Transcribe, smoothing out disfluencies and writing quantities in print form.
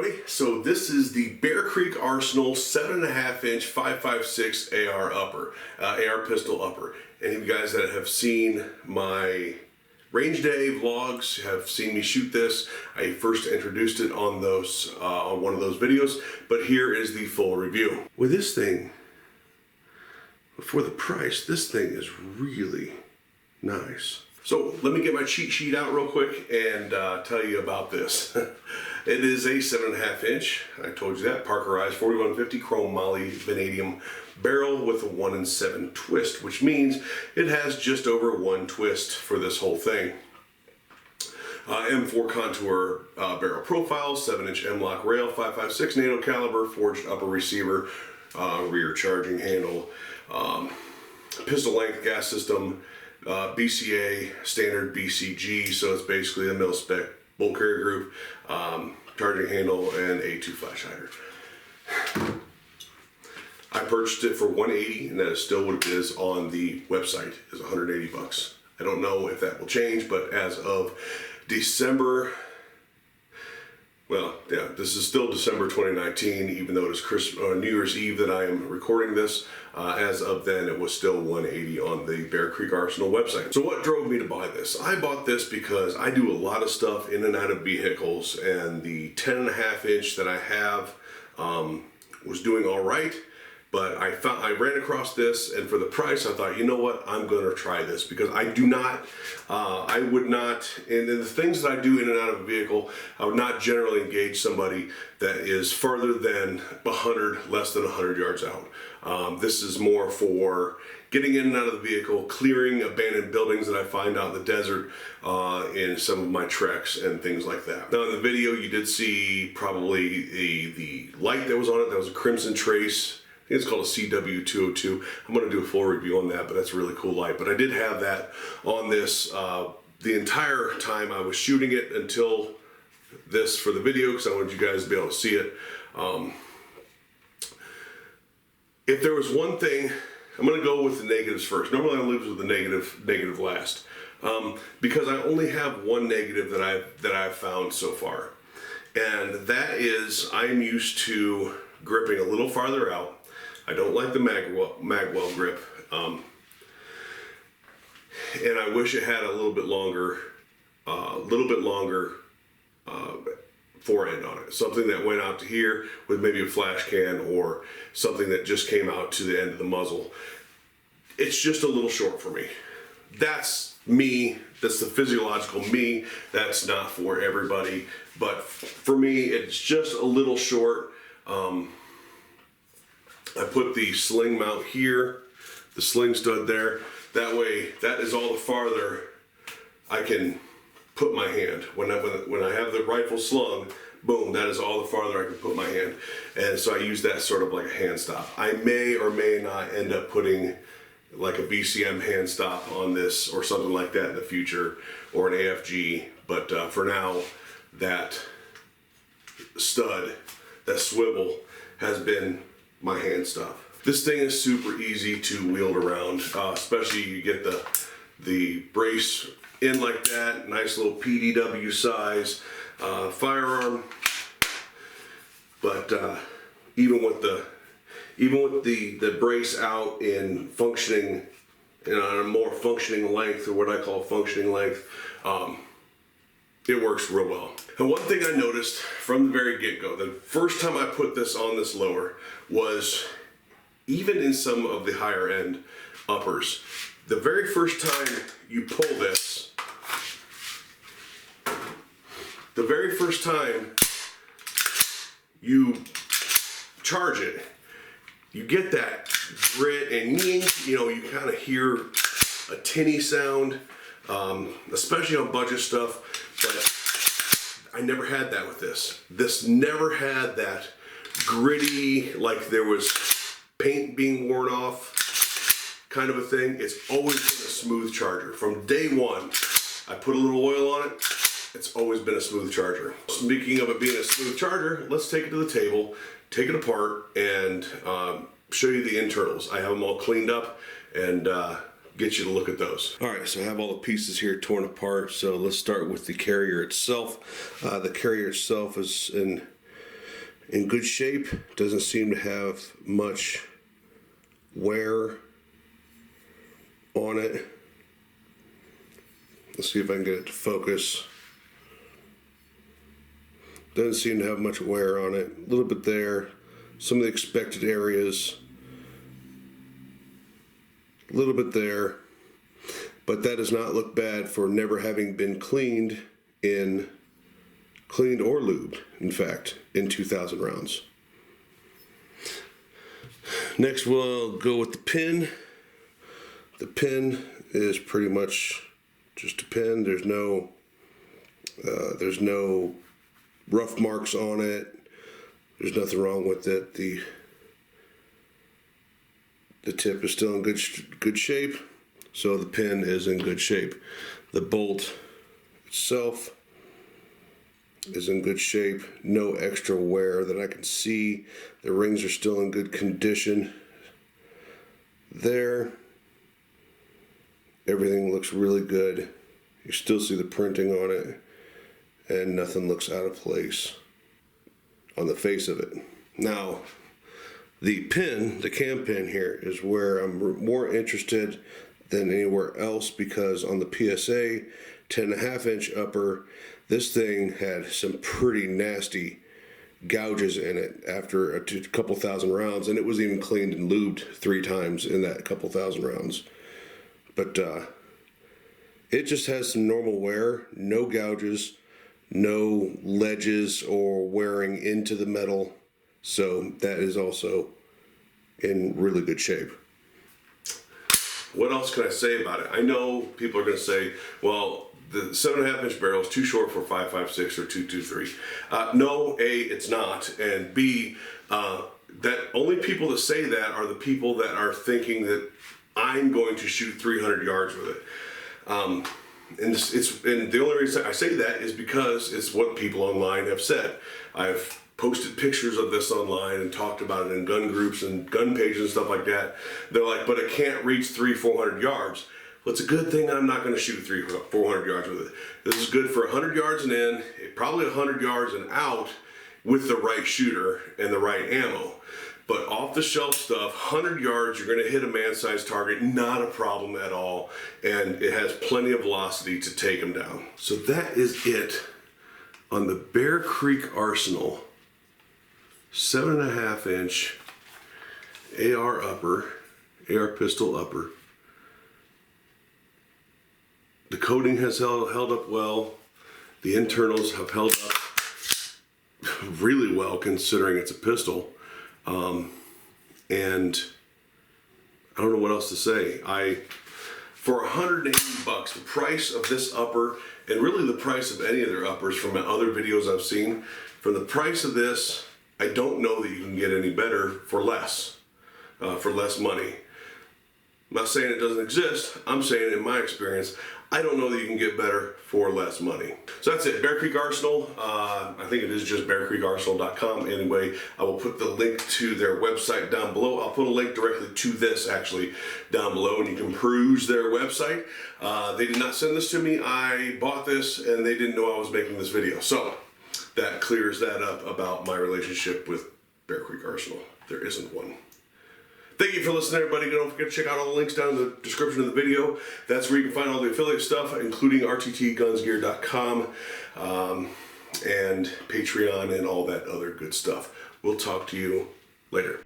everybody. So this is the Bear Creek Arsenal 7.5 inch 5.56 AR upper, AR pistol upper. Any of you guys that have seen my range day vlogs have seen me shoot this. I first introduced it on those on one of those videos, but here is the full review. With this thing, for the price, this thing is really nice. So let me get my cheat sheet out real quick and tell you about this. It is a 7.5 inch, I told you that, Parkerized 4150 chrome moly vanadium barrel with a 1 7 twist, which means it has just over 1 twist for this whole thing. M4 contour barrel profile, 7-inch M-lock rail, 5.56 NATO caliber, forged upper receiver, rear charging handle, pistol length gas system, BCA standard BCG, so it's basically a mil-spec bolt carrier group, charging handle, and a 2 flash hider. I purchased it for $180, and that is still what it is on the website, is $180. I don't know if that will change, but as of December, well, yeah, this is still December 2019, even though it is New Year's Eve that I am recording this. As of then, it was still $180 on the Bear Creek Arsenal website. So what drove me to buy this? I bought this because I do a lot of stuff in and out of vehicles, and the 10.5 inch that I have was doing all right. But I ran across this, and for the price, I thought, you know what, I'm going to try this, because I do not, I would not, and the things that I do in and out of a vehicle, I would not generally engage somebody that is further than less than 100 yards out. This is more for getting in and out of the vehicle, clearing abandoned buildings that I find out in the desert, in some of my treks and things like that. Now in the video, you did see probably the light that was on it. That was a Crimson Trace. I think it's called a CW202. I'm going to do a full review on that, but that's a really cool light. But I did have that on this the entire time I was shooting it until this for the video, because I wanted you guys to be able to see it. If there was one thing, I'm going to go with the negatives first. Normally I leave with the negative last, because I only have one negative that I've found so far, and that is I'm used to gripping a little farther out. I don't like the magwell grip, and I wish it had a little bit longer forend on it. Something that went out to here with maybe a flash can, or something that just came out to the end of the muzzle. It's just a little short for me. That's me. That's the physiological me. That's not for everybody, but for me, it's just a little short. I put the sling mount here, the sling stud there. That way, that is all the farther I can put my hand. When I have the rifle slung, boom, that is all the farther I can put my hand. And so I use that sort of like a hand stop. I may or may not end up putting like a BCM hand stop on this or something like that in the future, or an AFG. But for now, that stud, that swivel, has been my hand stop. This thing is super easy to wield around, especially you get the brace in like that, nice little PDW size firearm. But even with the brace out in functioning, on a more functioning length, or what I call functioning length, it works real well. And one thing I noticed from the very get-go, the first time I put this on this lower, was even in some of the higher end uppers, the very first time you pull this, the very first time you charge it, you get that grit and ying, you know, you kind of hear a tinny sound, especially on budget stuff. But I never had that with this. This never had that gritty, like there was paint being worn off kind of a thing. It's always been a smooth charger. From day one, I put a little oil on it. It's always been a smooth charger. Speaking of it being a smooth charger, let's take it to the table, take it apart, and show you the internals. I have them all cleaned up, and get you to look at those. All right, so I have all the pieces here torn apart. So let's start with the carrier itself. The carrier itself is in in good shape. Doesn't seem to have much wear on it. Let's see if I can get it to focus. Doesn't seem to have much wear on it. A little bit there. Some of the expected areas. A little bit there. But that does not look bad for never having been cleaned or lubed, in fact, in 2,000 rounds. Next we'll go with the pin. The pin is pretty much just a pin. There's no rough marks on it. There's nothing wrong with it. The tip is still in good shape, so the pin is in good shape. The bolt itself is in good shape. No extra wear that I can see. The rings are still in good condition. There. Everything looks really good. You still see the printing on it, and nothing looks out of place on the face of it. Now, the pin, the cam pin here, is where I'm more interested than anywhere else, because on the PSA 10.5-inch upper, this thing had some pretty nasty gouges in it after a couple thousand rounds, and it was even cleaned and lubed 3 times in that couple thousand rounds. But it just has some normal wear, no gouges, no ledges or wearing into the metal, so that is also in really good shape. What else can I say about it? I know people are going to say, well, the 7.5-inch barrel is too short for 5.56 or 2.23. No, A, it's not, and B, that only people that say that are the people that are thinking that I'm going to shoot 300 yards with it. And the only reason I say that is because it's what people online have said. I've posted pictures of this online and talked about it in gun groups and gun pages and stuff like that. They're like, but it can't reach 300-400 yards. Well, it's a good thing I'm not going to shoot 300-400 yards with it. This is good for 100 yards and in, probably 100 yards and out with the right shooter and the right ammo. But off-the-shelf stuff, 100 yards, you're going to hit a man-sized target, not a problem at all, and it has plenty of velocity to take them down. So that is it on the Bear Creek Arsenal 7.5-inch AR pistol upper. The coating has held up well. The internals have held up really well considering it's a pistol. And I don't know what else to say. For $180, the price of this upper, and really the price of any of their uppers from other videos I've seen, for the price of this, I don't know that you can get any better for less money. I'm not saying it doesn't exist. I'm saying in my experience, I don't know that you can get better for less money. So that's it, Bear Creek Arsenal. I think it is just bearcreekarsenal.com. Anyway, I will put the link to their website down below. I'll put a link directly to this actually down below, and you can peruse their website. They did not send this to me. I bought this and they didn't know I was making this video. So that clears that up about my relationship with Bear Creek Arsenal. There isn't one. Thank you for listening, everybody. Don't forget to check out all the links down in the description of the video. That's where you can find all the affiliate stuff, including rttgunsgear.com and Patreon and all that other good stuff. We'll talk to you later.